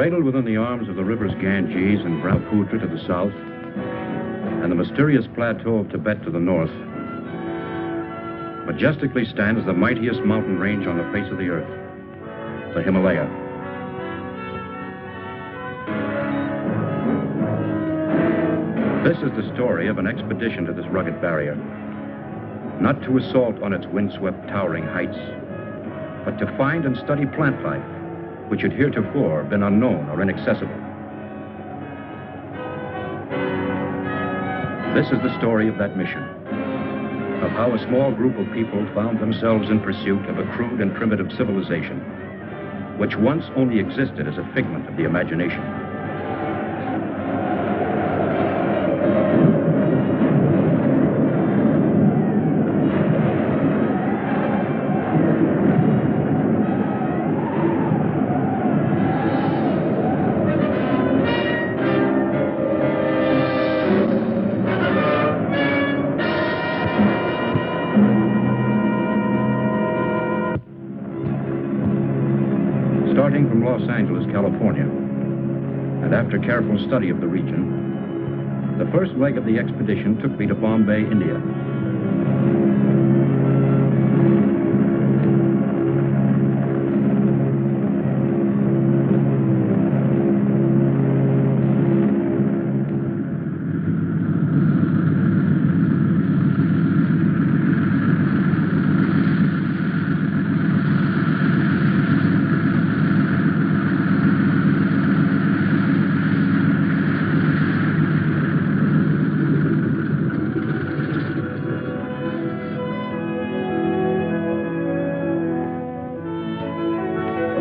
Cradled within the arms of the rivers Ganges and Brahmaputra to the south, and the mysterious plateau of Tibet to the north, majestically stands the mightiest mountain range on the face of the earth, the Himalaya. This is the story of an expedition to this rugged barrier, not to assault on its windswept, towering heights, but to find and study plant life, which had heretofore been unknown or inaccessible. This is the story of that mission, of how a small group of people found themselves in pursuit of a crude and primitive civilization, which once only existed as a figment of the imagination. Starting from Los Angeles, California, and after careful study of the region, the first leg of the expedition took me to Bombay, India.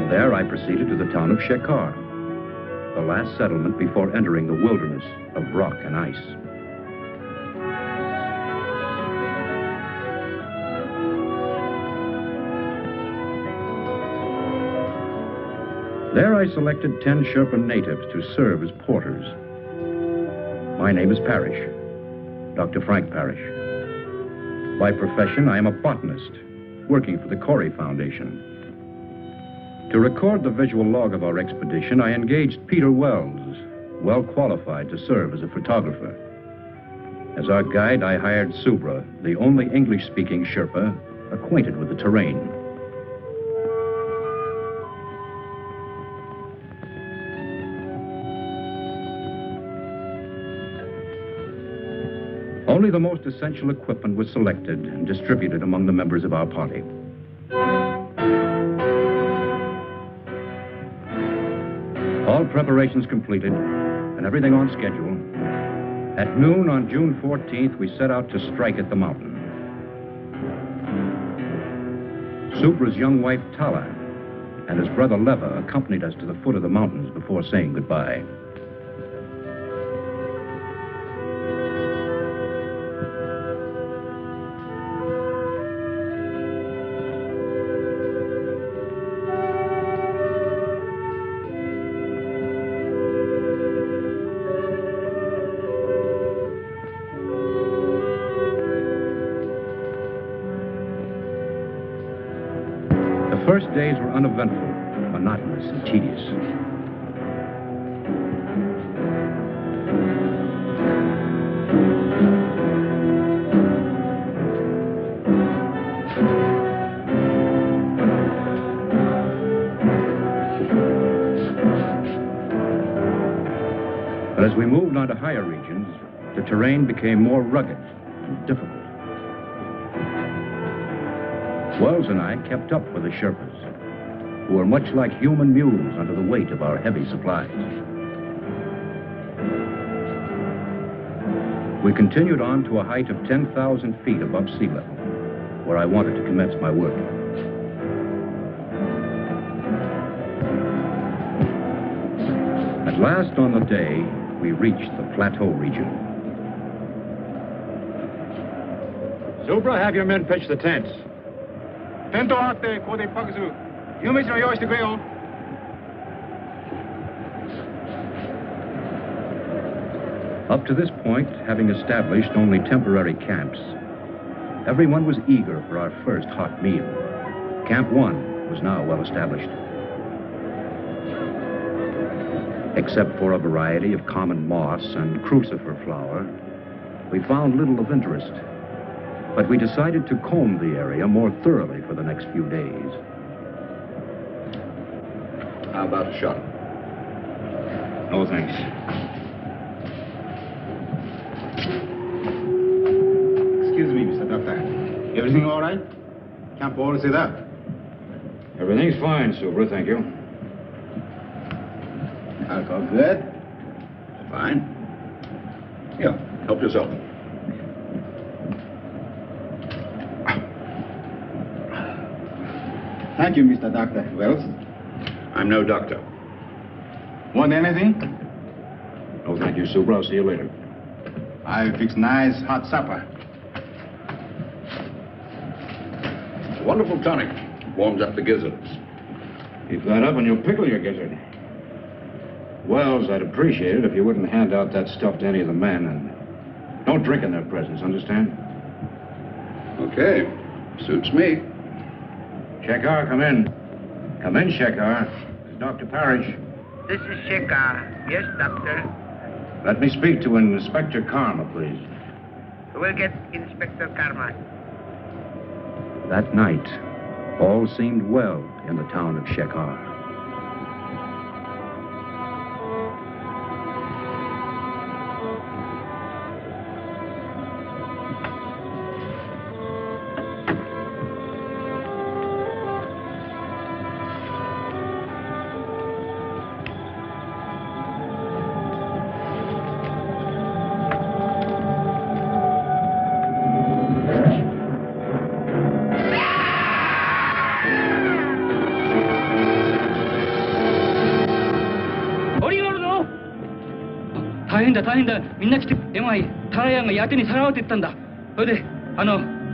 There I proceeded to the town of Shekhar, the last settlement before entering the wilderness of rock and ice. There I selected 10 Sherpa natives to serve as porters. My name is Parrish, Dr. Frank Parrish. By profession, I am a botanist, working for the Cori Foundation. To record the visual log of our expedition, I engaged Peter Wells, well qualified to serve as a photographer. As our guide, I hired Subra, the only English-speaking Sherpa acquainted with the terrain. Only the most essential equipment was selected and distributed among the members of our party. All preparations completed, and everything on schedule, at noon on June 14th, we set out to strike at the mountain. Subra's young wife, Tala, and his brother, Leva, accompanied us to the foot of the mountains before saying goodbye. The first days were uneventful, monotonous, and tedious. But as we moved on to higher regions, the terrain became more rugged and difficult. Wells and I kept up with the Sherpas, who were much like human mules under the weight of our heavy supplies. We continued on to a height of 10,000 feet above sea level, where I wanted to commence my work. At last on the day, we reached the plateau region. Subra, have your men pitch the tents. Up to this point, having established only temporary camps, everyone was eager for our first hot meal. Camp 1 was now well established. Except for a variety of common moss and crucifer flower, we found little of interest. But we decided to comb the area more thoroughly for the next few days. How about a shot? No, thanks. Excuse me, Mr. Doctor. Everything all right? Can't all say that. Everything's fine, Subra, thank you. Alcohol good? Fine. Here, help yourself. Thank you, Mr. Doctor. Wells, I'm no doctor. want anything? No, thank you, Subra. I'll see you later. I fix nice hot supper. It's a wonderful tonic. Warms up the gizzards. Keep that up and you'll pickle your gizzard. Wells, I'd appreciate it if you wouldn't hand out that stuff to any of the men, and don't drink in their presence, understand? Okay. Suits me. Shekhar, come in. Come in, Shekhar. This is Dr. Parrish. This is Shekhar. Yes, doctor. Let me speak to Inspector Karma, please. We'll get Inspector Karma. That night, all seemed well in the town of Shekhar. 다행이다みんな来て電話タラヤンがやけにさらわって言ったんだ。それで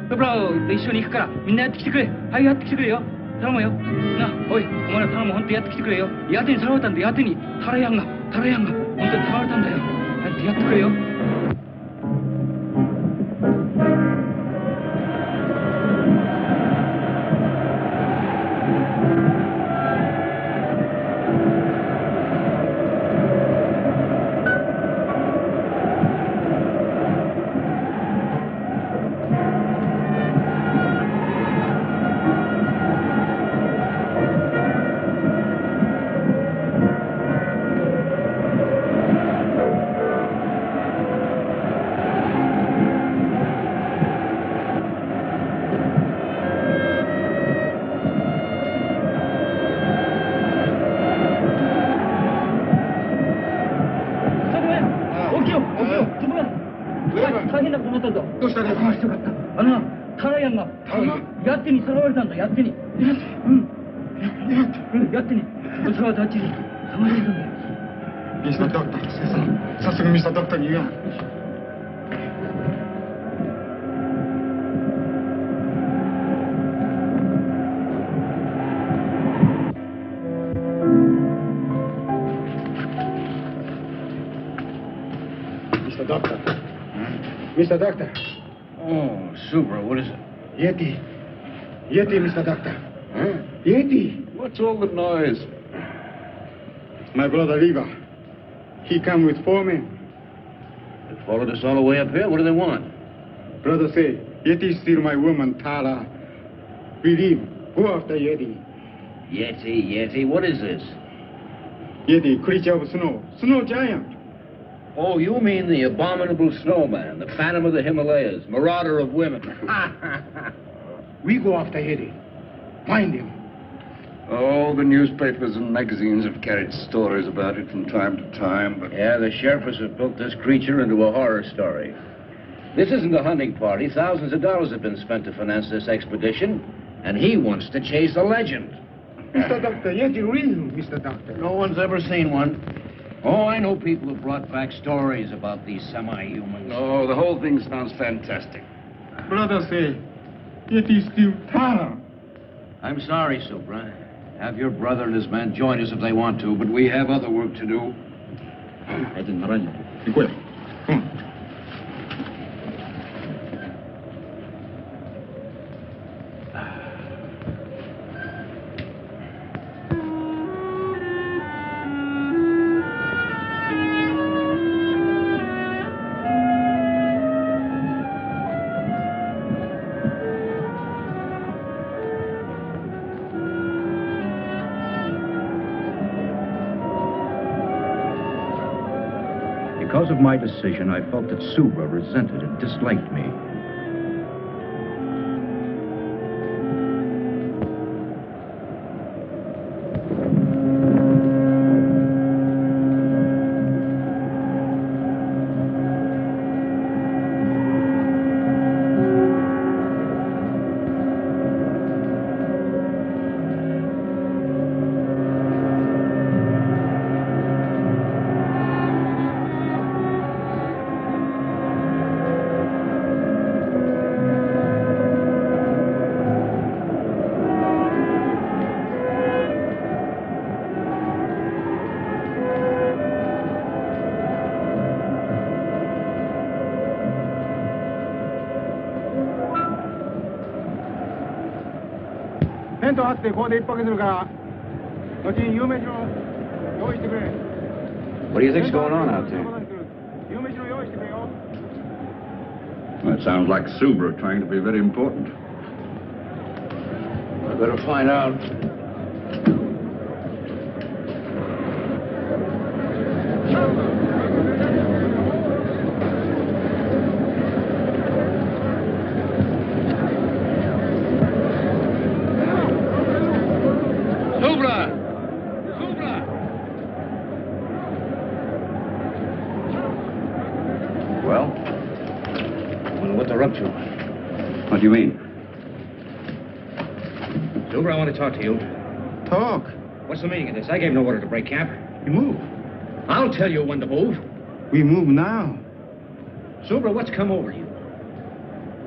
プラオと一緒に行くからみんなやってきてくれ。はい、やってきてくれよ。頼むよな。おい、お前ら頼む。本当やってきてくれよ。やけにさらわれたんで、やけにタラヤンが本当にさらわれたんだよ。やってくれよ。どうしたね。よかった。タラヤンがやってにさらわれたんだ。やってに。やってに。それはダッチにさまれたんだよ。ミスタードクター、先生、早速ミスタードクターに言うや。Mr. Doctor. Mr. Doctor. Oh, Subra, what is it? Yeti. Yeti, Mr. Doctor. Huh? Yeti. What's all the noise? My brother Riva. He come with 4 men. They followed us all the way up here. What do they want? Brother say, Yeti steal my woman, Tara. We leave. Go after Yeti. Yeti. What is this? Yeti, creature of snow. Snow giant. Oh, you mean the abominable snowman, the phantom of the Himalayas, marauder of women. We go after Yeti. Find him. Oh, the newspapers and magazines have carried stories about it from time to time, but... Yeah, the sheriffs have built this creature into a horror story. This isn't a hunting party. Thousands of dollars have been spent to finance this expedition, and he wants to chase a legend. Mr. Doctor, Yeti real, Mr. Doctor. No one's ever seen one. Oh, I know people who brought back stories about these semi-humans. Oh, the whole thing sounds fantastic. Brother say, Yeti steal Tara. I'm sorry, Subra. Have your brother and his men join us if they want to, but we have other work to do. because of my decision, I felt that Subra resented and disliked me. What do you think's going on out there? Well, it sounds like Subra trying to be very important. I better find out. Well? I wonder what they're up to. What do you mean? Subra, I want to talk to you. Talk. What's the meaning of this? I gave no order to break camp. You move. I'll tell you when to move. We move now. Subra, what's come over you?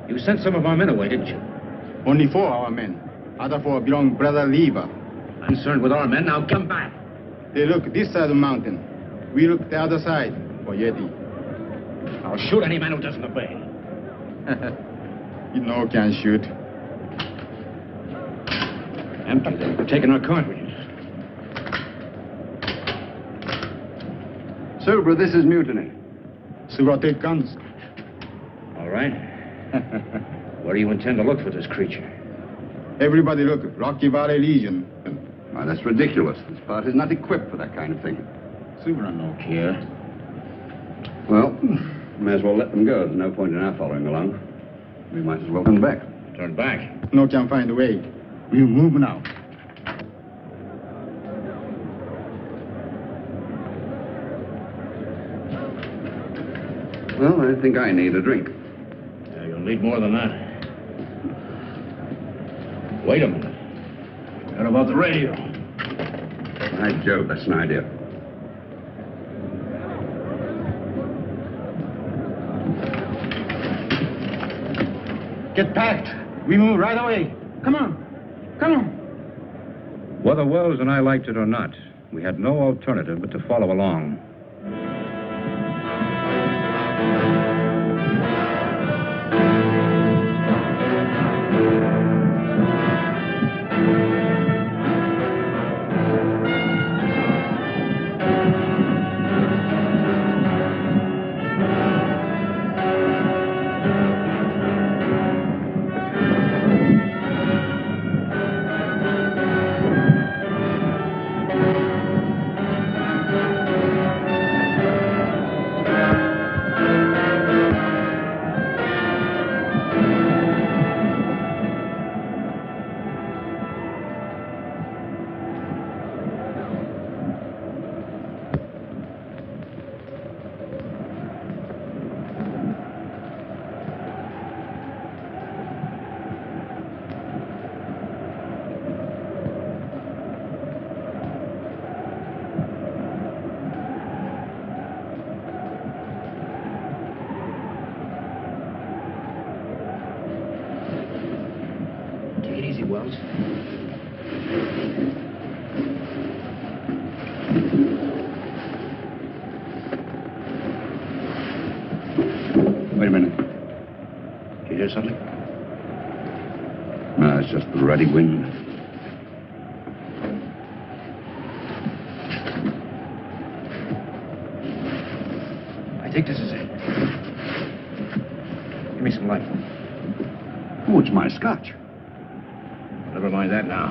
You sent some of our men away, didn't you? Only 4 our men. Other 4 belong Brother Leva. Concerned with our men, now come back. They look this side of the mountain. We look the other side for Yeti. I'll shoot any man who doesn't obey. You know can shoot. Empty. They're taking our cartridges. Subra, this is mutiny. Subra take guns. All right. Where do you intend to look for this creature? Everybody look. Rocky Valley Legion. Why, that's ridiculous. This part is not equipped for that kind of thing. Subra no care. Well, may as well let them go. There's no point in our following along. We might as well turn back. Turn back. No can find a way. We move now. Well, I think I need a drink. Yeah, you'll need more than that. Wait a minute. What about the radio? By Jove, that's an idea. Get packed. We move right away. Come on. Come on. Whether Wells and I liked it or not, we had no alternative but to follow along. Wells. Wait a minute. Did you hear something? No, it's just the ruddy wind. I think this is it. Give me some light. Oh, it's my scotch. Never mind that now.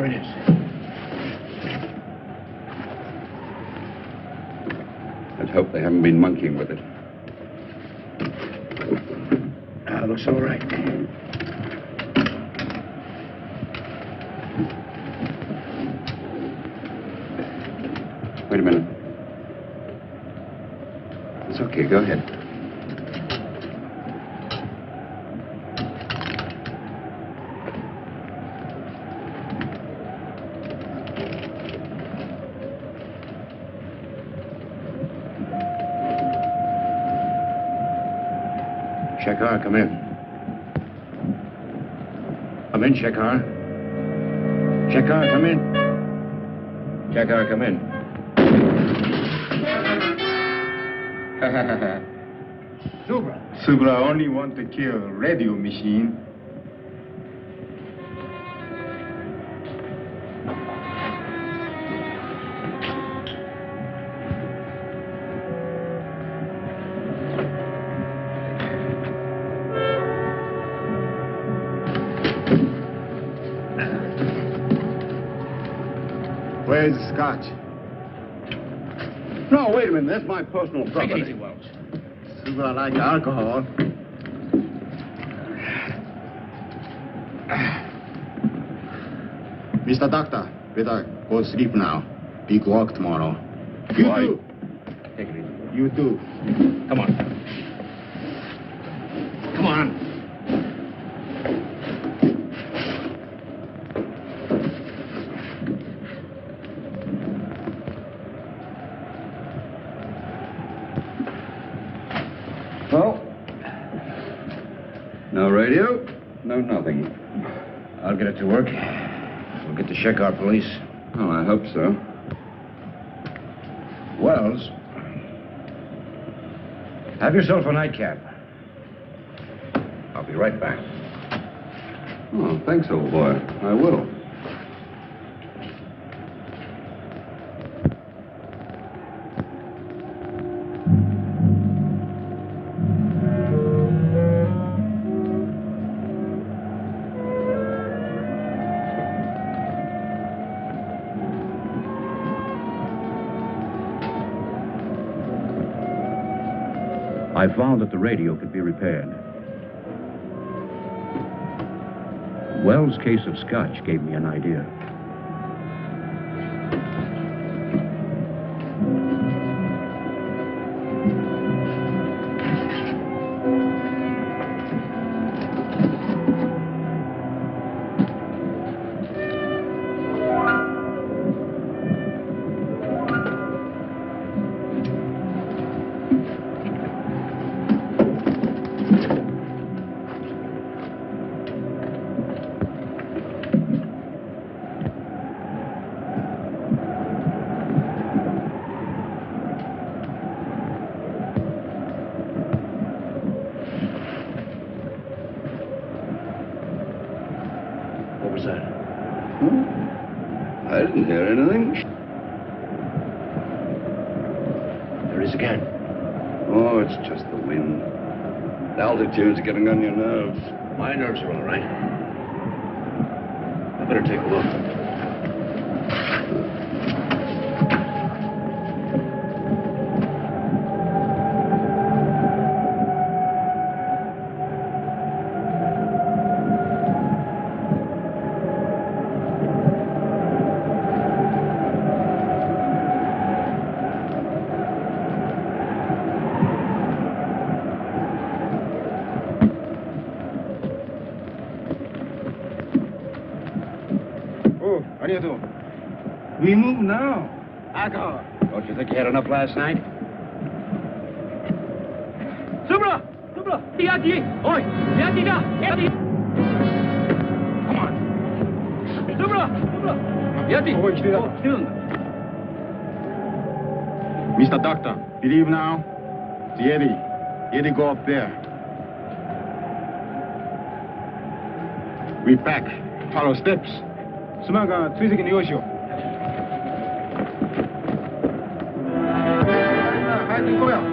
Here it is. Let's hope they haven't been monkeying with it. Looks all right. Wait a minute. It's okay, go ahead. Shekhar, come in. Come in, Shekhar. Shekhar, come in. Shekhar, come in. Subra only want to kill radio machine. Where's the scotch? No, wait a minute. That's my personal property. Take it easy, Wells. Subra like alcohol. Mr. Doctor, better go sleep now. Big work tomorrow. You Why? too. Take it easy. You too. Come on. Come on. Well, no radio, no nothing. I'll get it to work. We'll get the Shekhar police. Oh, I hope so. Wells, have yourself a nightcap. I'll be right back. Oh, thanks, old boy. I will. I found that the radio could be repaired. Wells' case of scotch gave me an idea. What was that? I didn't hear anything. There it is again. Oh, it's just the wind. The altitude's getting on your nerves. My nerves are all right. I better take a look. Oh, arigato. We move now. Alcohol. Don't you think you had enough last night? Subra! Subra! Yati! Oi! Yati da! Yati! Come on. Subra! Subra! Yati! Oh, 来てた。来てるんだ。 Mr. Doctor, believe now? The Yeti. Yeti go up there. We back. Follow steps. スマが追跡に用意しよう。早く行こうよ。み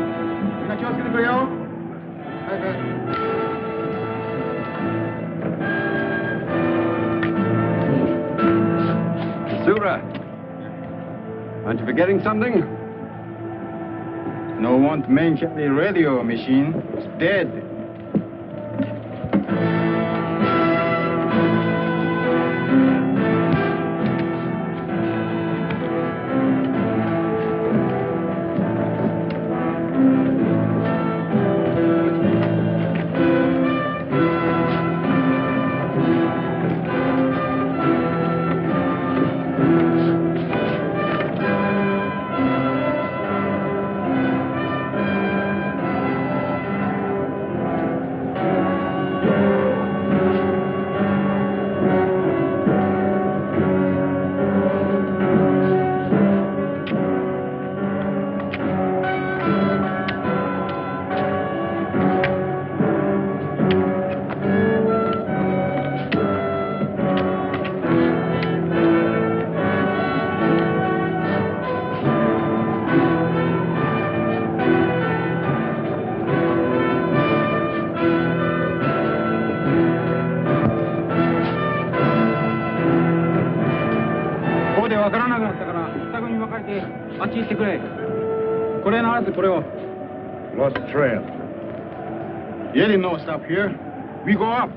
んな気をつけてくれよ。早く。Aren't you forgetting something? No want mention the radio machine. It's dead. Lost the trail. You didn't know stop here. We go up.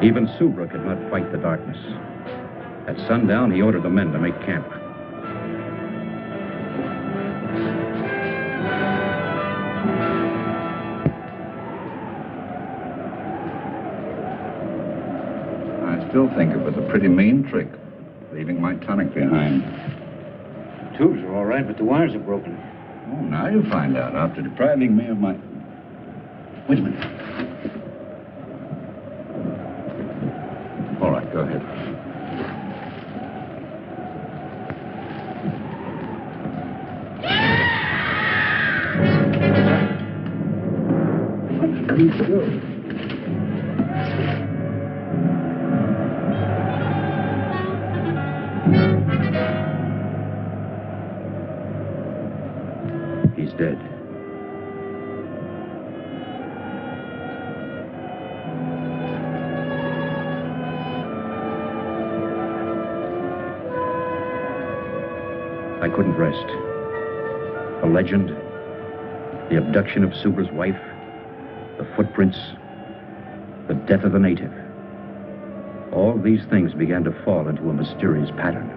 Even Subra could not fight the darkness. At sundown, he ordered the men to make camp. I still think it was a pretty mean trick, leaving my tonic behind. Tubes are all right, but the wires are broken. Oh, now you find out, after depriving me of my... Wait a minute. All right, go ahead. He's dead. I couldn't rest. The legend, the abduction of Subra's wife, the footprints, the death of the native. All these things began to fall into a mysterious pattern.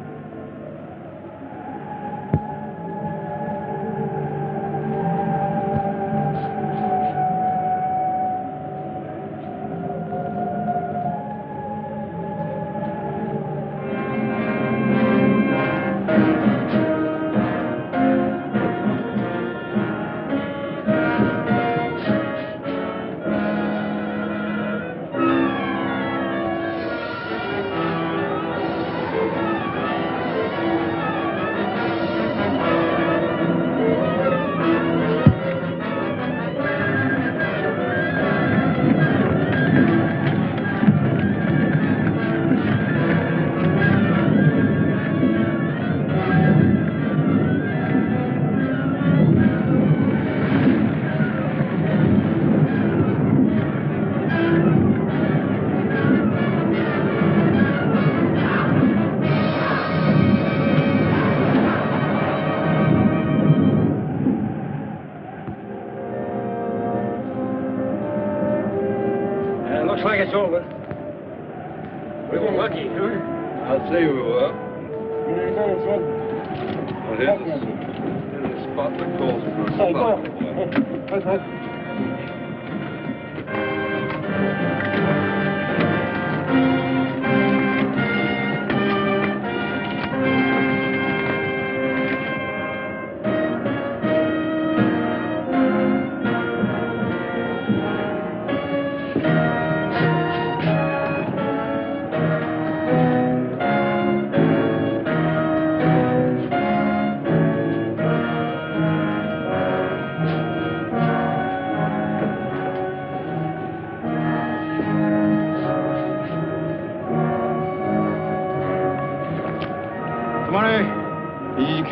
Looks like it's over. We were lucky, huh? I'll say we were. Here's a spot that calls for a spot.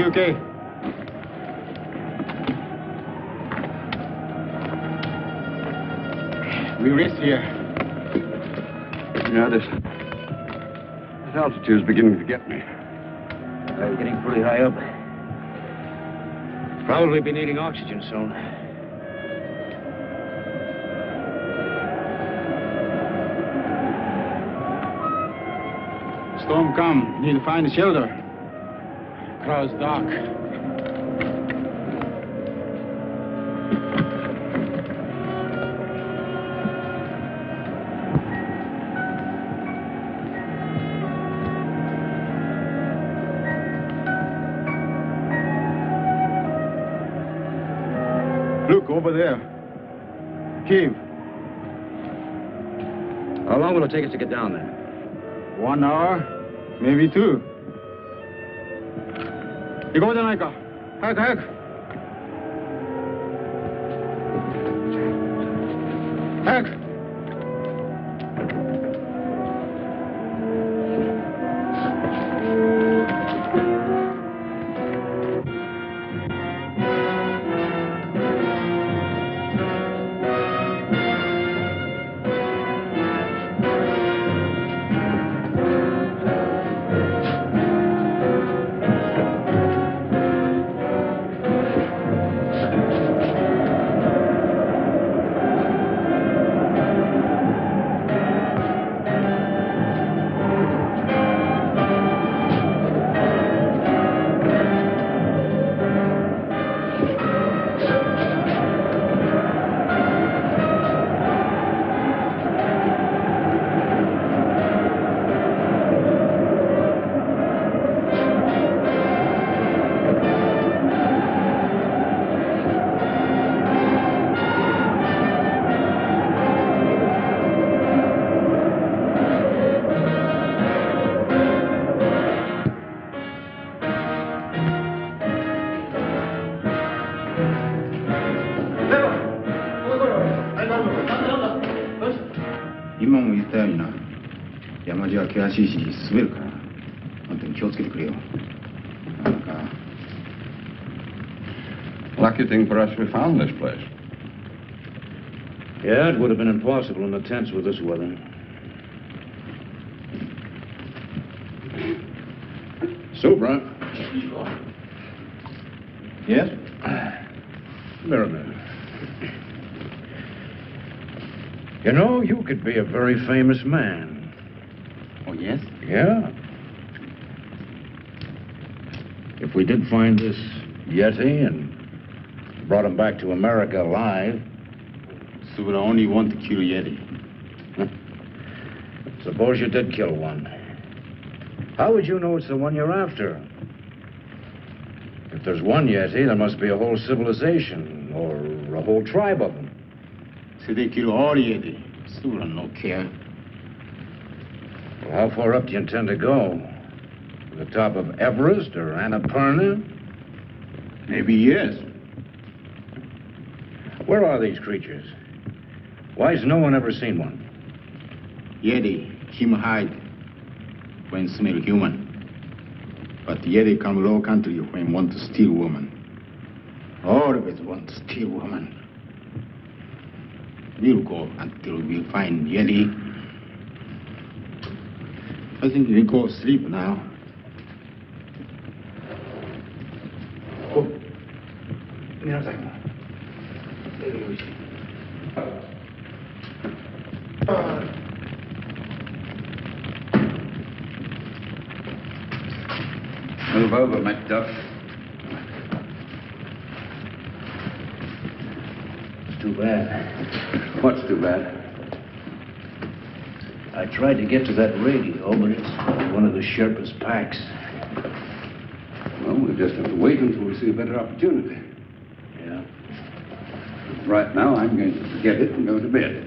Okay. We rest here. Yeah, this altitude's beginning to get me. We're getting pretty high up. Probably be needing oxygen soon. Storm come. Need to find a shelter. Crowd's dark. Look, over there. Cave. How long will it take us to get down there? 1 hour, maybe 2. 行こうじゃないか。早く早く。早く。今も言ったようにな、山路は険しいし滑るから、本当に気をつけてくれよ。なんか。Lucky thing for us we found this place. Yeah, it would have been impossible in the tents with this weather. Soup, right? Yes? There a minute. You know, you could be a very famous man. Oh, yes? Yeah. If we did find this Yeti and brought him back to America alive. So would I only want to kill Yeti. Suppose you did kill one. How would you know it's the one you're after? If there's one Yeti, there must be a whole civilization or a whole tribe of them. So they kill all Yeti. So I don't care. Well, how far up do you intend to go? To the top of Everest or Annapurna? Maybe yes. Where are these creatures? Why's no one ever seen one? Yeti, him hide when smell human. But Yeti come low country when want to steal woman. Always want to steal woman. We'll go until we find Yeti. I think we go sleep now. Oh. Move over, Macduff. It's too bad. What's too bad? I tried to get to that radio, but it's one of the Sherpa's packs. Well, we'll just have to wait until we see a better opportunity. Yeah. Right now, I'm going to forget it and go to bed.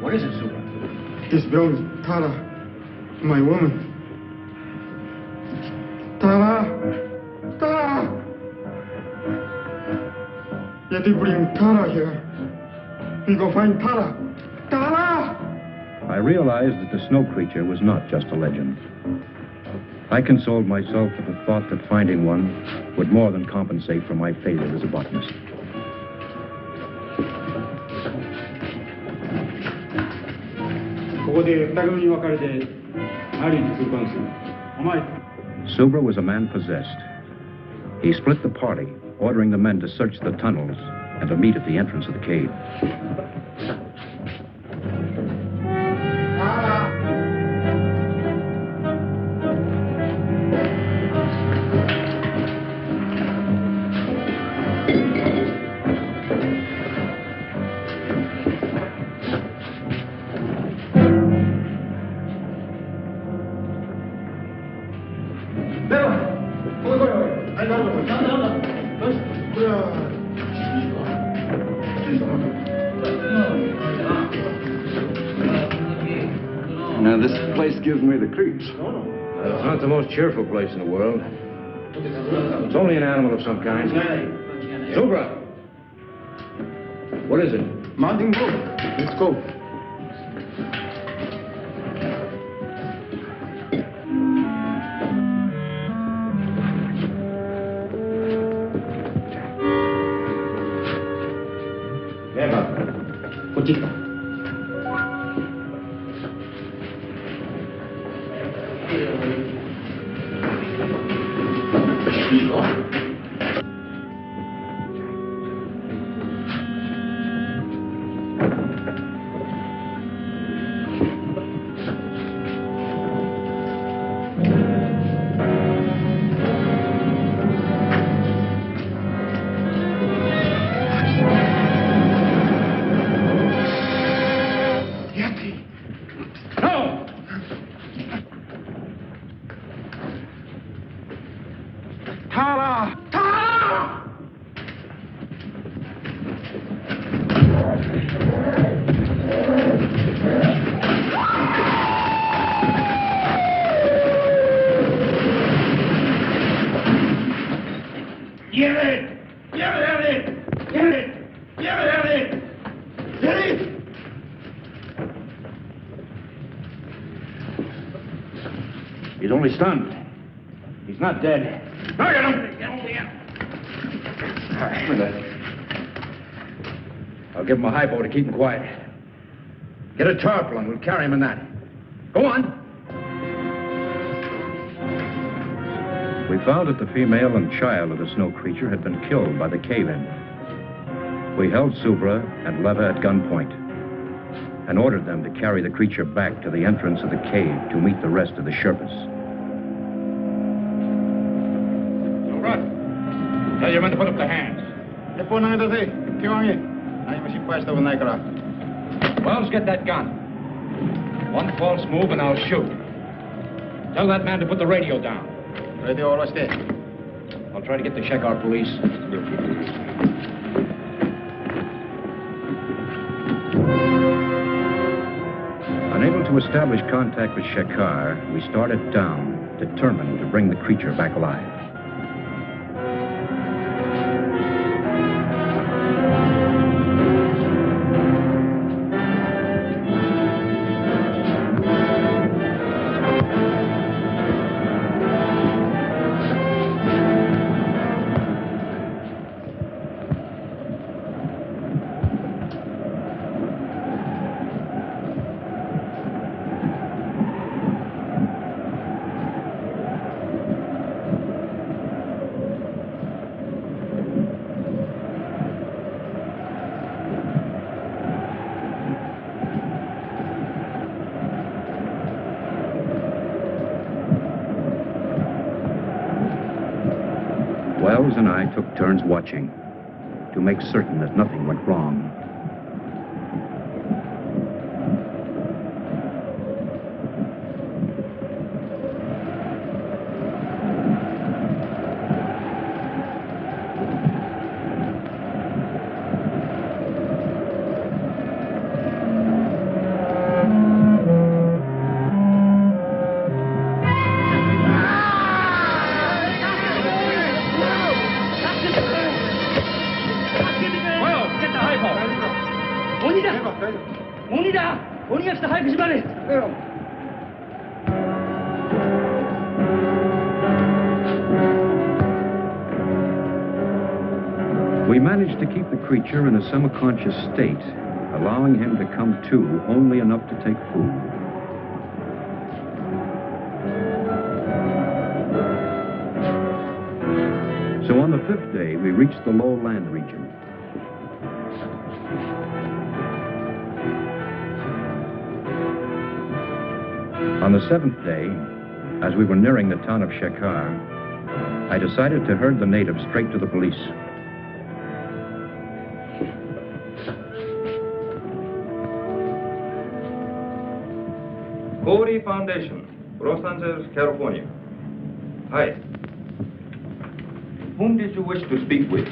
What is it, Super? This belongs to Tara, my woman. Tara! Tara! Yet you bring Tara here. We go find Tara. Tara! I realized that the snow creature was not just a legend. I consoled myself with the thought that finding one would more than compensate for my failure as a botanist. Subra was a man possessed. He split the party, ordering the men to search the tunnels and to meet at the entrance of the cave. Now, this place gives me the creeps. It's not the most cheerful place in the world. It's only an animal of some kind. Subra! What is it? Mountain goat. Let's go. He's only stunned. He's not dead. Look at him! All right. I'll give him a hypo to keep him quiet. Get a tarpaulin. We'll carry him in that. Go on. We found that the female and child of the snow creature had been killed by the cave-in. We held Subra and Leva at gunpoint and ordered them to carry the creature back to the entrance of the cave to meet the rest of the Sherpas. Tell your men to put up their hands. Wells, get that gun. One false move and I'll shoot. Tell that man to put the radio down. I'll try to get the Shekar police. Unable to establish contact with Shekar, we started down, determined to bring the creature back alive. Wells and I took turns watching to make certain that nothing went wrong. We managed to keep the creature in a semi-conscious state, allowing him to come to only enough to take food. So on the 5th day, we reached the low land region. On the 7th day, as we were nearing the town of Shekhar, I decided to herd the natives straight to the police. Corey Foundation, Los Angeles, California. Hi. Whom did you wish to speak with?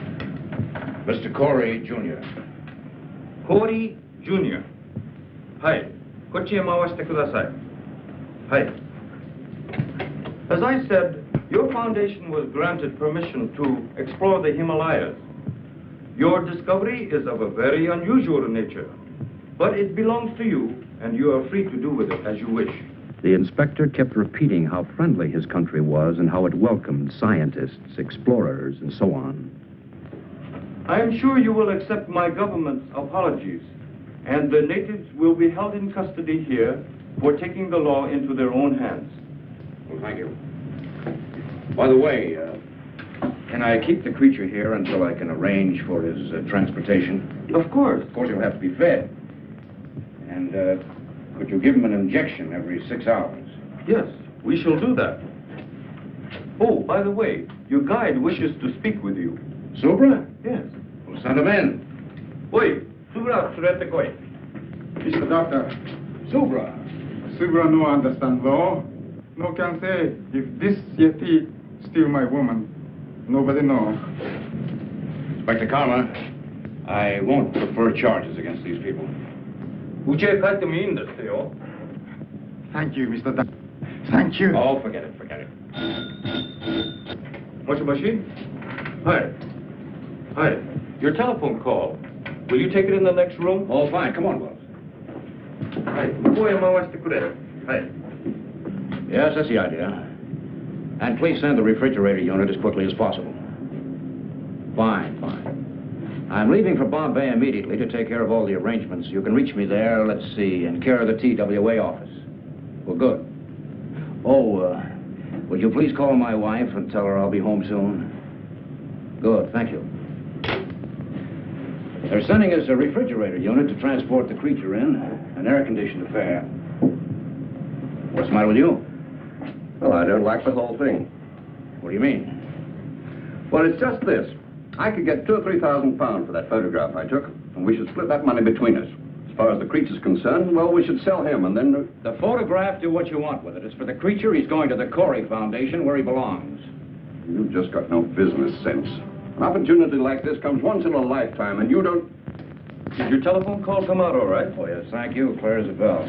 Mr. Corey, Jr. Corey Jr. はい。こっちへ回してください。はい。As I said, your foundation was granted permission to explore the Himalayas. Your discovery is of a very unusual nature, but it belongs to you, and you are free to do with it as you wish. The inspector kept repeating how friendly his country was and how it welcomed scientists, explorers, and so on. I am sure you will accept my government's apologies, and the natives will be held in custody here for taking the law into their own hands. Well, thank you. By the way, can I keep the creature here until I can arrange for his transportation? Of course. Of course, he'll have to be fed. And could you give him an injection every 6 hours? Yes, we shall do that. Oh, by the way, your guide wishes to speak with you. Subra? Yes. Well, send him in. Oi, Subra, surete koi. Mr. Doctor, Subra. Subra no understand law. No can say if this Yeti steal my woman. Nobody know. Inspector Karma, I won't prefer charges against these people. うちへ帰ってもいいんですよ。Thank you, Mr. Doctor. Thank you. Oh, forget it, forget it. もしもし? Hi. Hi. Your telephone call. Will you take it in the next room? Oh, fine. Come on, Wells. はい。向こうへ回してくれ。はい。Yes, that's the idea. And please send the refrigerator unit as quickly as possible. Fine, fine. I'm leaving for Bombay immediately to take care of all the arrangements. You can reach me there, let's see, in care of the TWA office. Well, good. Oh, would you please call my wife and tell her I'll be home soon? Good, thank you. They're sending us a refrigerator unit to transport the creature in, an air-conditioned affair. What's the matter with you? Well, I don't like the whole thing. What do you mean? Well, it's just this. I could get £2,000 or £3,000 for that photograph I took, and we should split that money between us. As far as the creature's concerned, well, we should sell him, and then... The photograph, do what you want with it. It's for the creature. He's going to the Corey Foundation, where he belongs. You've just got no business sense. An opportunity like this comes once in a lifetime, and you don't... Did your telephone call come out all right? Oh, yes, thank you. Clear as a bell.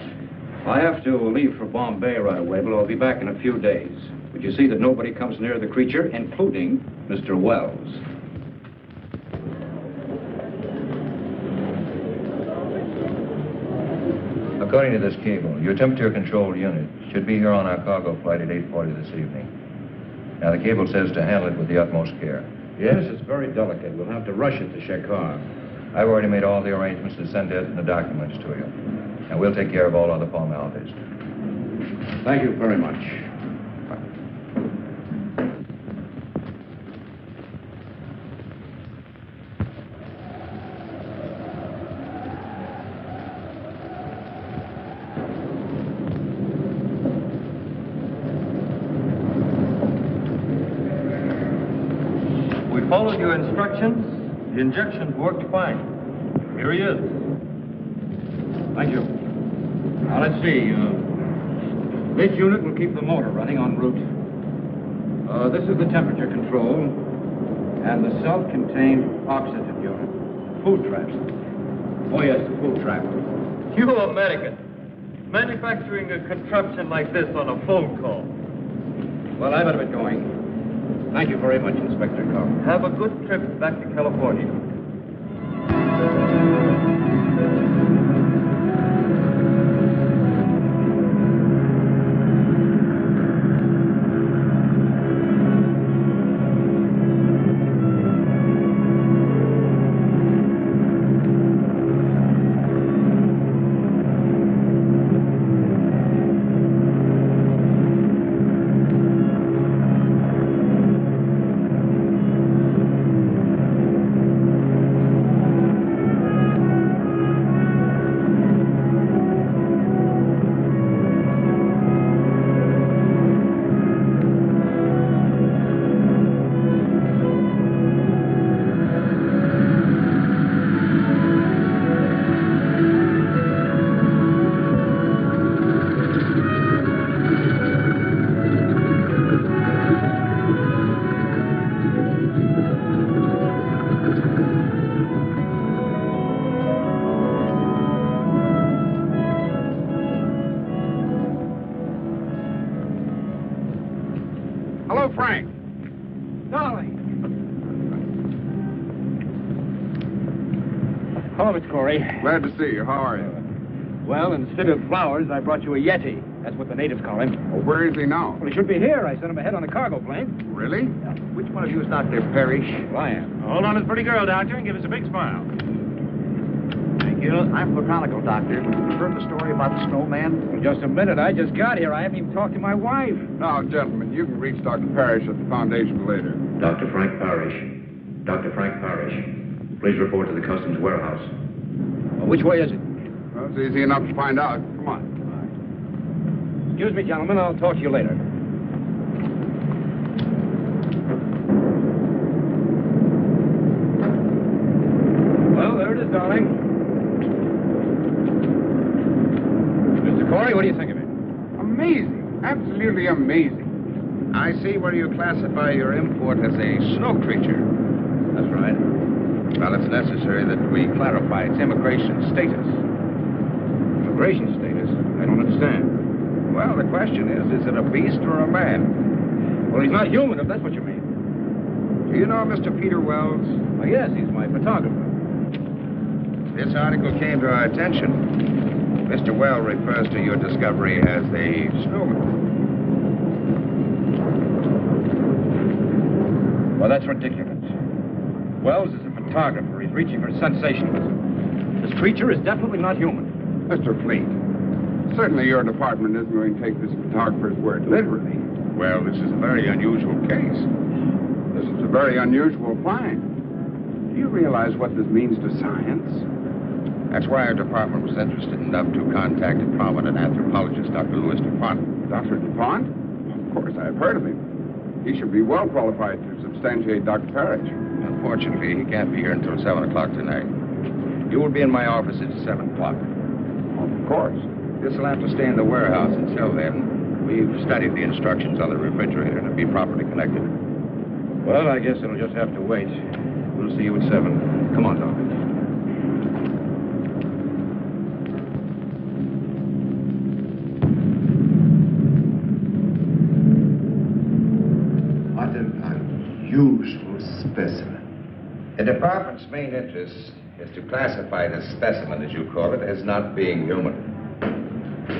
I have to leave for Bombay right away, but I'll be back in a few days. Would you see that nobody comes near the creature, including Mr. Wells? According to this cable, your temperature control unit should be here on our cargo flight at 8:40 this evening. Now, the cable says to handle it with the utmost care. Yes, it's very delicate. We'll have to rush it to Shekhar. I've already made all the arrangements to send it and the documents to you. And we'll take care of all other formalities. Thank you very much. followed your instructions. The injections worked fine. Here he is. Thank you. Now, let's see. This unit will keep the motor running en route. This is the temperature control and the self-contained oxygen unit. Food trap. Oh, yes, the food trap. You American, manufacturing a contraption like this on a phone call. Well, I better be going. Thank you very much, Inspector Carr. Have a good trip back to California. Hello, Frank. Darling. Hello, Miss Corey. Glad to see you. How are you? Well, instead of flowers, I brought you a Yeti. That's what the natives call him. Well, where is he now? Well, he should be here. I sent him ahead on a cargo plane. Really? Which one of you is Dr. Parrish? Well, I am. Hold on to the pretty girl, Doctor, and give us a big smile. Thank you. I'm the Chronicle, Doctor. You heard the story about the snowman? Well, just a minute. I just got here. I haven't even talked to my wife. Now, gentlemen, you can reach Dr. Parrish at the Foundation later. Dr. Frank Parrish. Dr. Frank Parrish. Please report to the Customs warehouse. Well, which way is it? Well, it's easy enough to find out. Come on. Excuse me, gentlemen. I'll talk to you later. Well, there it is, darling. Mr. Corey, what do you think of it? Amazing. Absolutely amazing. I see where you classify your import as a snow creature. That's right. Well, it's necessary that we clarify its immigration status. Immigration status? I don't understand. Well, the question is it a beast or a man? Well, he's not human, if that's what you mean. Do you know Mr. Peter Wells? Oh, yes, he's my photographer. This article came to our attention. Mr. Wells refers to your discovery as a snowman. Well, that's ridiculous. Wells is a photographer. He's reaching for sensationalism. This creature is definitely not human. Mr. Fleet, certainly your department isn't going to take this photographer's word literally. Well, this is a very unusual case. This is a very unusual find. Do you realize what this means to science? That's why our department was interested enough to contact a prominent anthropologist, Dr. Louis DuPont. Dr. DuPont? Of course, I've heard of him. He should be well qualified to substantiate Dr. Parrish. Unfortunately, he can't be here until 7 o'clock tonight. You will be in my office at 7 o'clock. Of course. This will have to stay in the warehouse until then. We've studied the instructions on the refrigerator to be properly connected. Well, I guess it'll just have to wait. We'll see you at 7. Come on, Doc. What an unusual specimen. The department's main interest is to classify this specimen, as you call it, as not being human.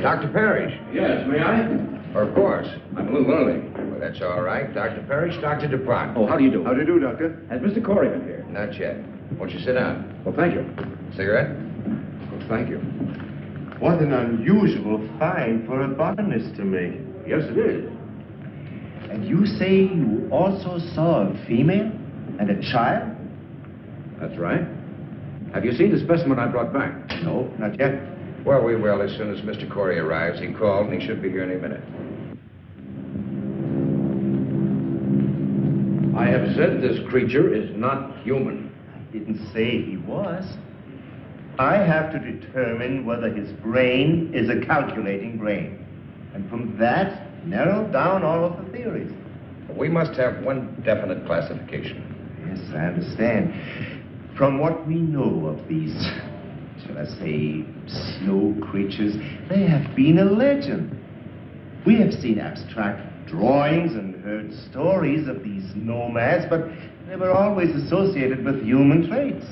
Dr. Parrish. Yes, may I? Of course. I'm a little early. Well, that's all right. Dr. Parrish, Dr. DuPont. Oh, how do you do? How do you do, Doctor? Has Mr. Corey been here? Not yet. Won't you sit down? Well, thank you. Cigarette? Well, thank you. What an unusual find for a botanist to make. Yes, it is. And you say you also saw a female and a child? That's right. Have you seen the specimen I brought back? No, not yet. Well, we will as soon as Mr. Corey arrives. He called, and he should be here any minute. I have said this creature is not human. I didn't say he was. I have to determine whether his brain is a calculating brain. And from that, narrow down all of the theories. We must have one definite classification. Yes, I understand. From what we know of these, shall I say, snow creatures, they have been a legend. We have seen abstract drawings and heard stories of these nomads, but they were always associated with human traits.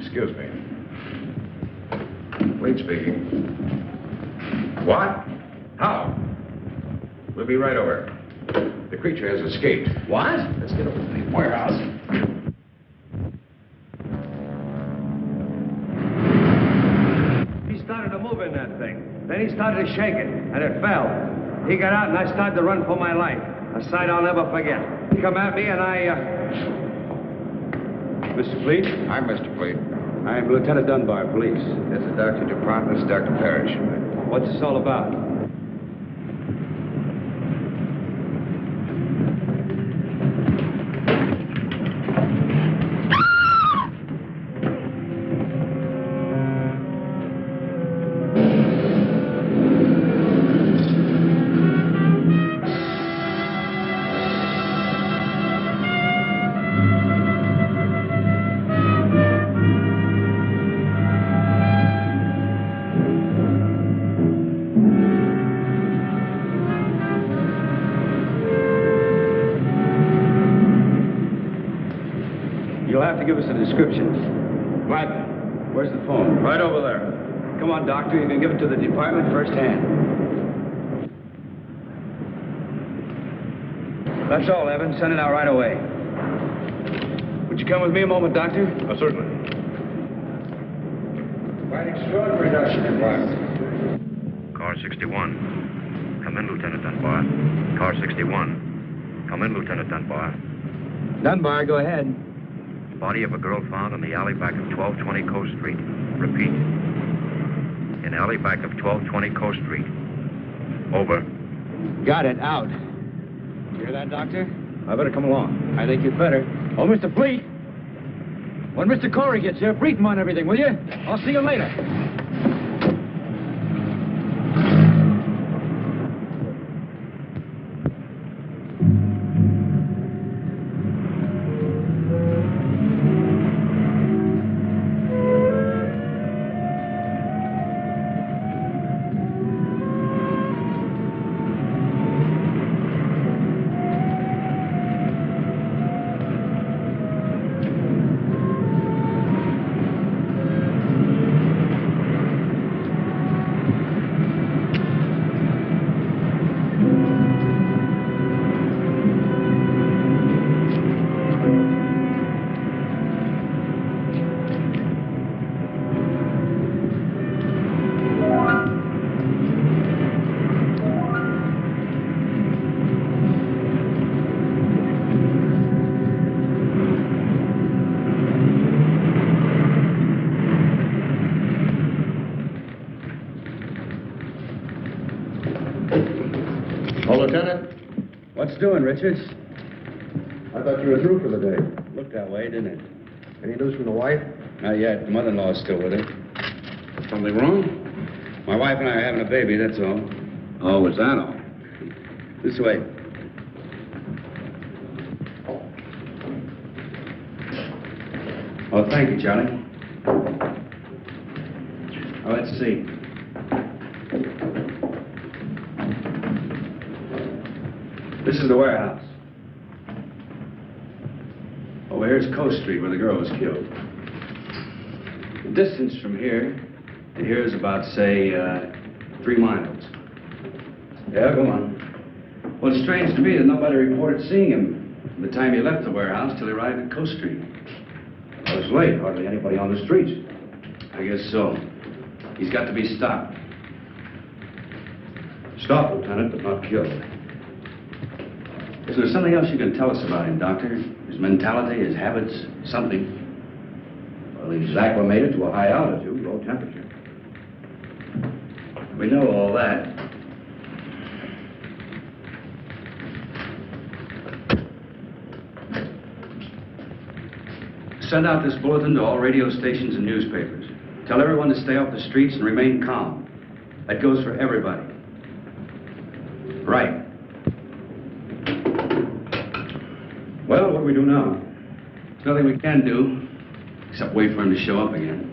Excuse me. Wade speaking. What? How? We'll be right over. The creature has escaped. What? Let's get over to the warehouse. He started to move in that thing. Then he started to shake it, and it fell. He got out, and I started to run for my life. A sight I'll never forget. He come at me, and Mr. Fleet? I'm Mr. Fleet. I'm Lieutenant Dunbar, police. This is Dr. DuPont. This is Dr. Parrish. What's this all about? You'll have to give us a description. What? Where's the phone? Right over there. Come on, Doctor. You can give it to the department firsthand. That's all, Evan. Send it out right away. Would you come with me a moment, Doctor? Certainly. Quite extraordinary, Dr. DuPont. Car 61. Come in, Lieutenant Dunbar. Car 61. Come in, Lieutenant Dunbar. Dunbar, go ahead. Body of a girl found in the alley back of 1220 Coast Street. Repeat. In alley back of 1220 Coast Street. Over. Got it. Out. You hear that, Doctor? I better come along. I think you'd better. Oh, Mr. Fleet. When Mr. Corey gets here, brief him on everything, will you? I'll see you later. Lieutenant? What's doing, Richards? I thought you were through for the day. Looked that way, didn't it? Any news from the wife? Not yet. The mother-in-law's still with her. Something wrong? My wife and I are having a baby, that's all. Oh, is that all? This way. Oh, thank you, Charlie. Oh, let's see. This is the warehouse. Over here's Coast Street, where the girl was killed. The distance from here to here is about, say, 3 miles. Yeah, go on. Well, it's strange to me that nobody reported seeing him from the time he left the warehouse till he arrived at Coast Street. Well, it was late. Hardly anybody on the streets. I guess so. He's got to be stopped. Stopped, Lieutenant, but not killed. Is there something else you can tell us about him, Doctor? His mentality, his habits, something? Well, he's acclimated to a high altitude, low temperature. We know all that. Send out this bulletin to all radio stations and newspapers. Tell everyone to stay off the streets and remain calm. That goes for everybody. Right. Well, what do we do now? There's nothing we can do except wait for him to show up again.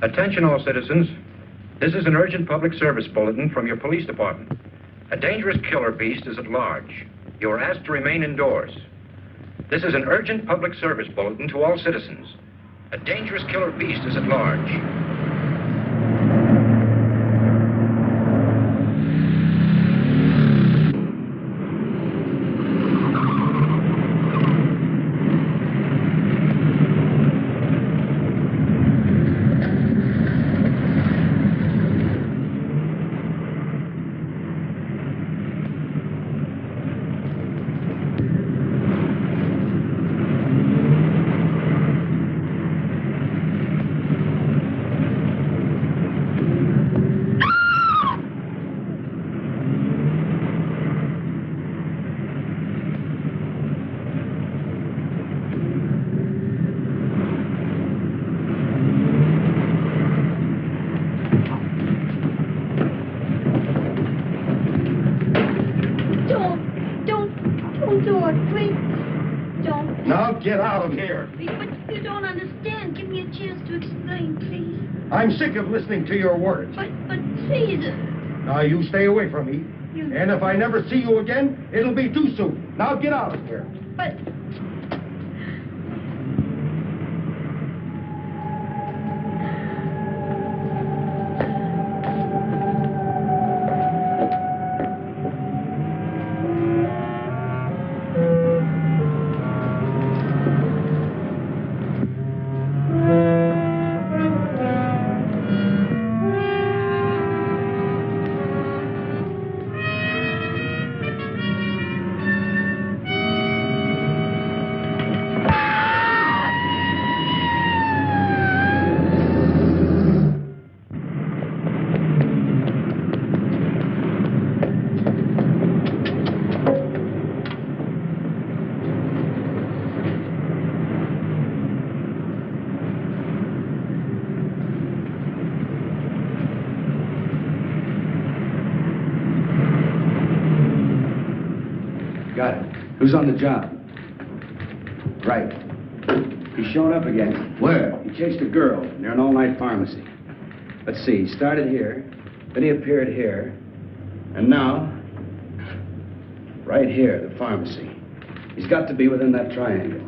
Attention all citizens. This is an urgent public service bulletin from your police department. A dangerous killer beast is at large. You are asked to remain indoors. This is an urgent public service bulletin to all citizens. A dangerous killer beast is at large. Get out of here. Please, but you don't understand. Give me a chance to explain, please. I'm sick of listening to your words. But please. Now, you stay away from me. And if I never see you again, it'll be too soon. Now, get out of here. But... Got it. Who's on the job? Right. He's showing up again. Where? He chased a girl near an all-night pharmacy. Let's see, he started here, then he appeared here, and now, right here, the pharmacy. He's got to be within that triangle.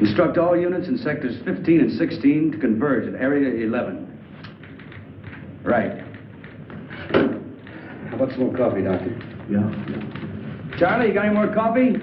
Instruct all units in sectors 15 and 16 to converge at area 11. Right. How about some more coffee, Doctor? Yeah. Charlie, you got any more coffee?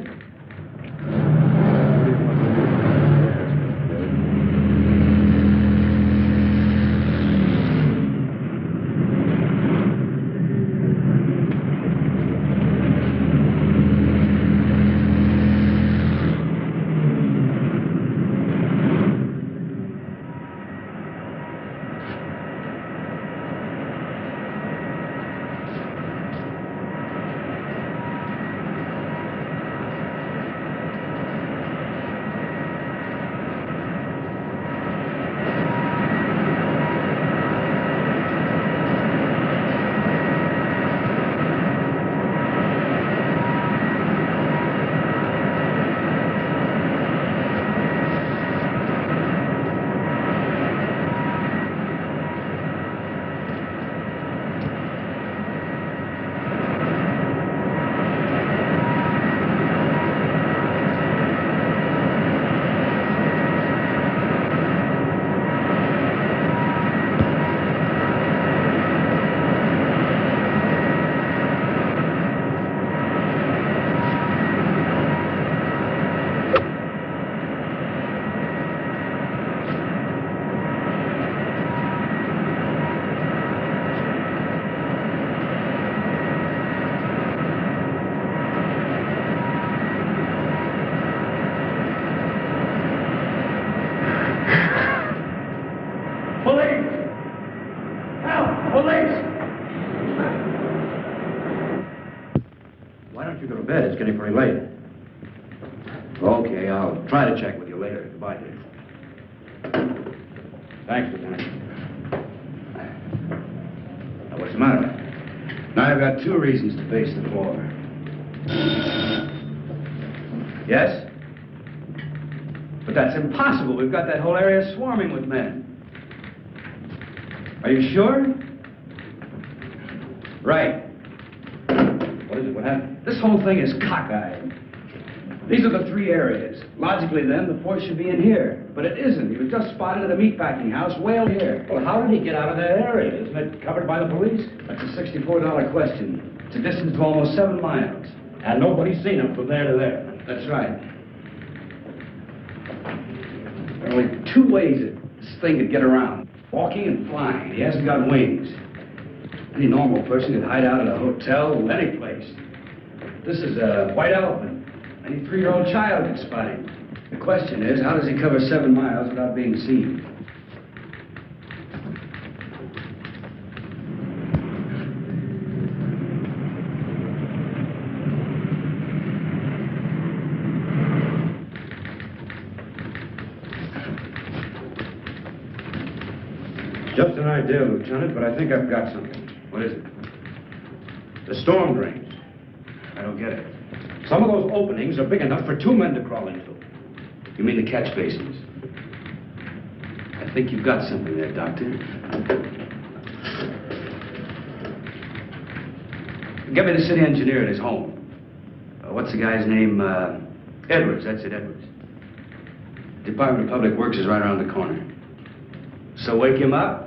Police! Help! Police! Why don't you go to bed? It's getting pretty late. Okay, I'll try to check with you later. Goodbye, dear. Thanks, Lieutenant. Now, what's the matter? Now, I've got 2 reasons to pace the floor. Yes? But that's impossible. We've got that whole area swarming with men. Are you sure? Right. What is it? What happened? This whole thing is cockeyed. These are the 3 areas. Logically, then, the force should be in here. But it isn't. He was just spotted at a meatpacking house way out here. Well, how did he get out of that area? Isn't it covered by the police? That's a $64 question. It's a distance of almost 7 miles. And nobody's seen him from there to there. That's right. There are only 2 ways that this thing could get around. Walking and flying. He hasn't got wings. Any normal person could hide out at a hotel, any place. This is a white elephant. Any 3-year-old child could spot him. The question is, how does he cover 7 miles without being seen? Just an idea, Lieutenant, but I think I've got something. What is it? The storm drains. I don't get it. Some of those openings are big enough for 2 men to crawl into. You mean the catch basins? I think you've got something there, Doctor. Get me the city engineer at his home. What's the guy's name? Edwards, that's it, Edwards. Department of Public Works is right around the corner. So wake him up.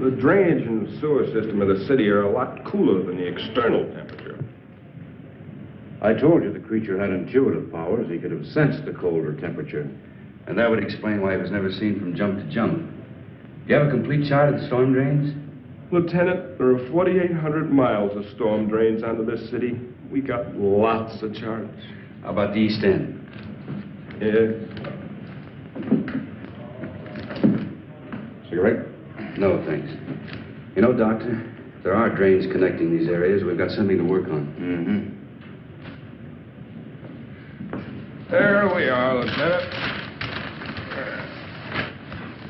The drainage and sewer system of the city are a lot cooler than the external temperature. I told you the creature had intuitive powers. He could have sensed the colder temperature. And that would explain why he was never seen from jump to jump. You have a complete chart of the storm drains? Lieutenant, there are 4,800 miles of storm drains under this city. We got lots of charts. How about the East End? Yeah. Cigarette? No, thanks. You know, Doctor, if there are drains connecting these areas, we've got something to work on. There we are, Lieutenant.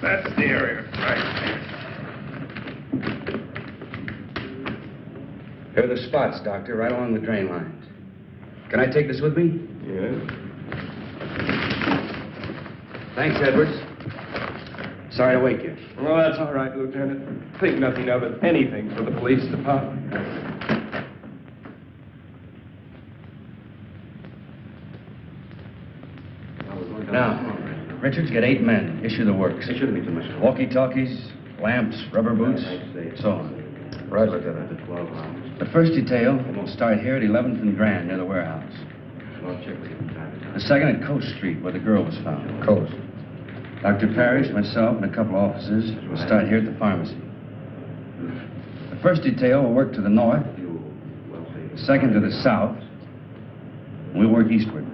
That's the area, right? Here are the spots, Doctor, right along the drain lines. Can I take this with me? Yeah. Thanks, Edwards. Sorry to wake you. Well, that's all right, Lieutenant. Think nothing of it. Anything for the police department. Now, Richards, get 8 men. Issue the works. It shouldn't be too much. Walkie-talkies, lamps, rubber boots, so on. Right, Lieutenant. The first detail will start here at 11th and Grand, near the warehouse. The second at Coast Street, where the girl was found. Coast. Dr. Parrish, myself, and a couple officers will start here at the pharmacy. The first detail will work to the north, the second to the south, and we'll work eastward.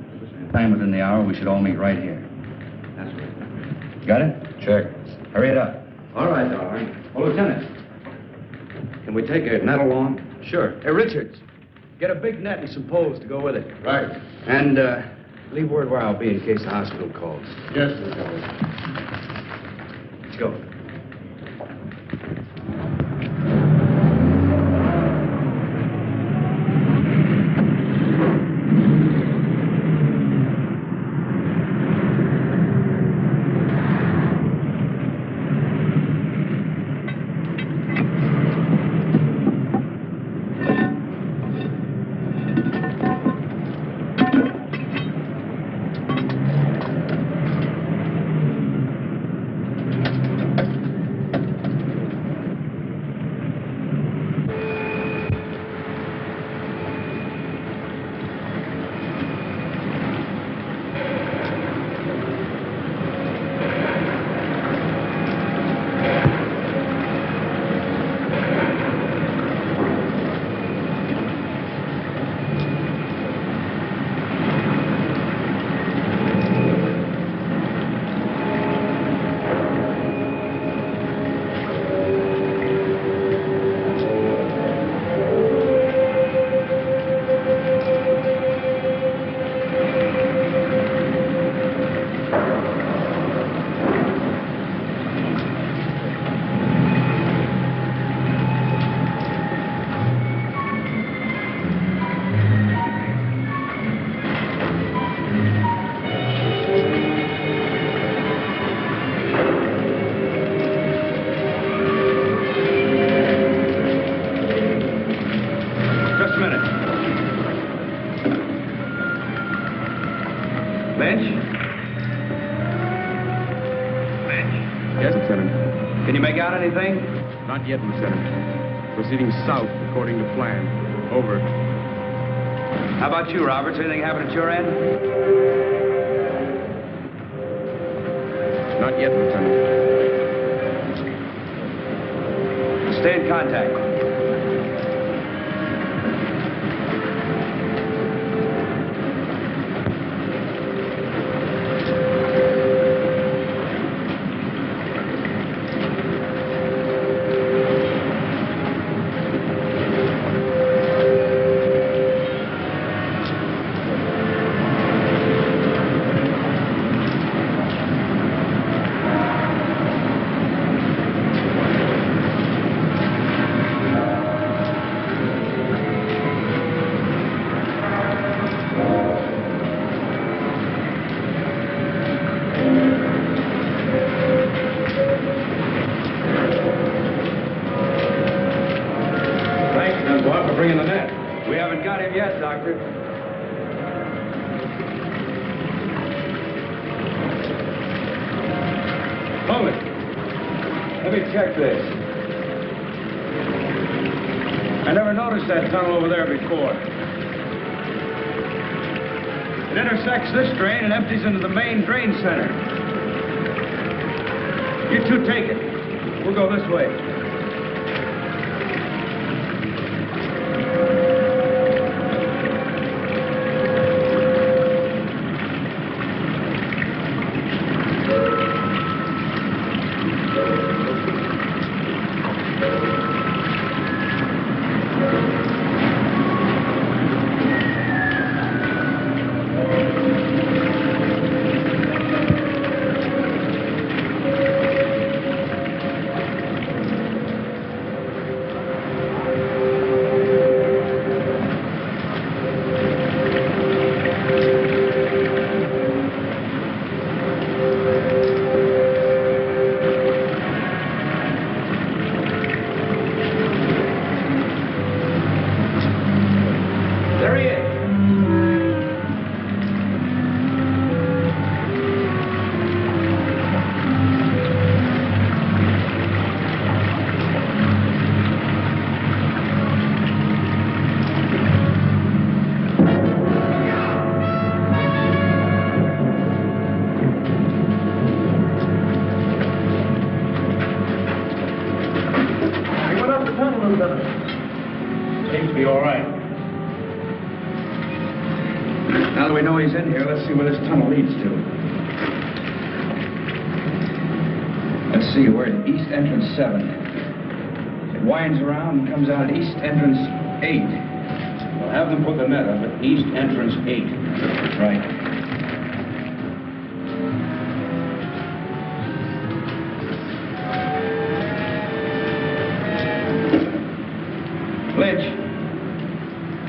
Time within the hour, we should all meet right here. Got it? Check. Hurry it up. All right, darling. Oh, Lieutenant, can we take a net along? Sure. Hey, Richards, get a big net and some poles to go with it. Right. And, leave word where I'll be in case the hospital calls. Yes, Lieutenant. Let's go. got anything? Not yet, Lieutenant. Proceeding south according to plan. Over. How about you, Roberts? Anything happen at your end? Not yet, Lieutenant. Stay in contact. Bringing the net. We haven't got him yet, Doctor. Hold it. Let me check this. I never noticed that tunnel over there before. It intersects this drain and empties into the main drain center. You two take it. We'll go this way. Seems to be all right. Now that we know he's in here, let's see where this tunnel leads to. Let's see, we're at East Entrance 7. It winds around and comes out at East Entrance 8. We'll have them put the net up at East Entrance 8. Right.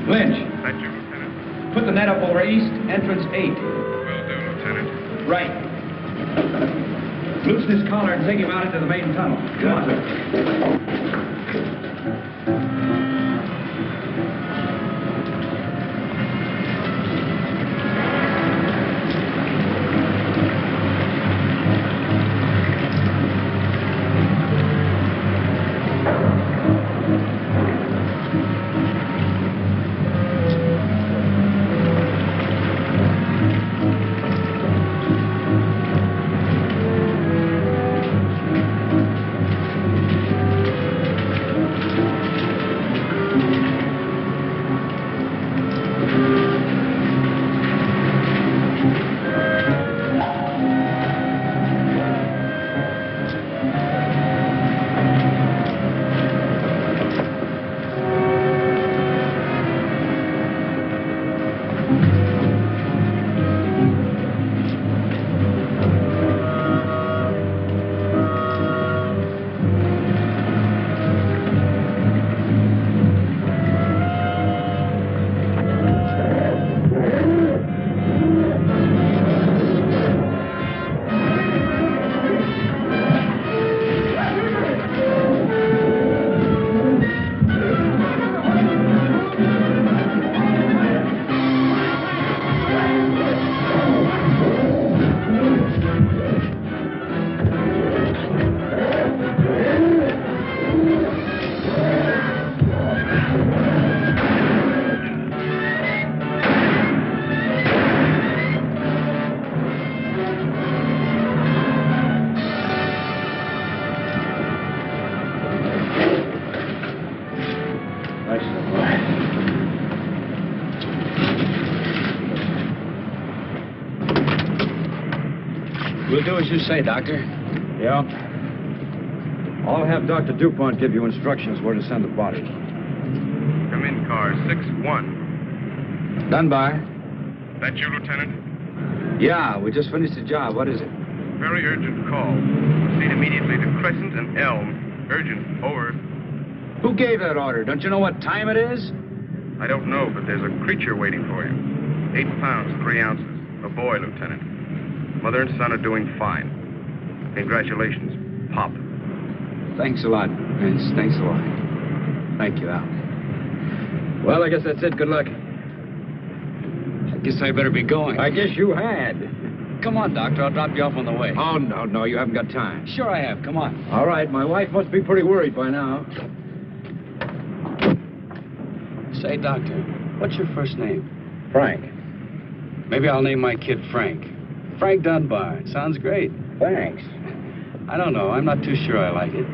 Lynch. Thank you, Lieutenant. Put the net up over East Entrance 8. Will do, Lieutenant. Right. Loosen his collar and take him out into the main tunnel. Come on. That's the plan. We'll do as you say, Doctor. Yeah. I'll have Dr. DuPont give you instructions where to send the body. Come in, car 6-1. Dunbar? That you, Lieutenant? Yeah, we just finished the job. What is it? Very urgent call. Proceed immediately to Crescent and Elm. Urgent. Over. Who gave that order? Don't you know what time it is? I don't know, but there's a creature waiting for you. 8 pounds, 3 ounces. A boy, Lieutenant. Mother and son are doing fine. Congratulations, Pop. Thanks a lot, Vince. Thanks a lot. Thank you, Al. Well, I guess that's it. Good luck. I guess I better be going. I guess you had. Come on, Doctor. I'll drop you off on the way. Oh, no, you haven't got time. Sure I have. Come on. All right, my wife must be pretty worried by now. Say, Doctor, what's your first name? Frank. Maybe I'll name my kid Frank. Frank Dunbar. Sounds great. Thanks. I don't know. I'm not too sure I like it.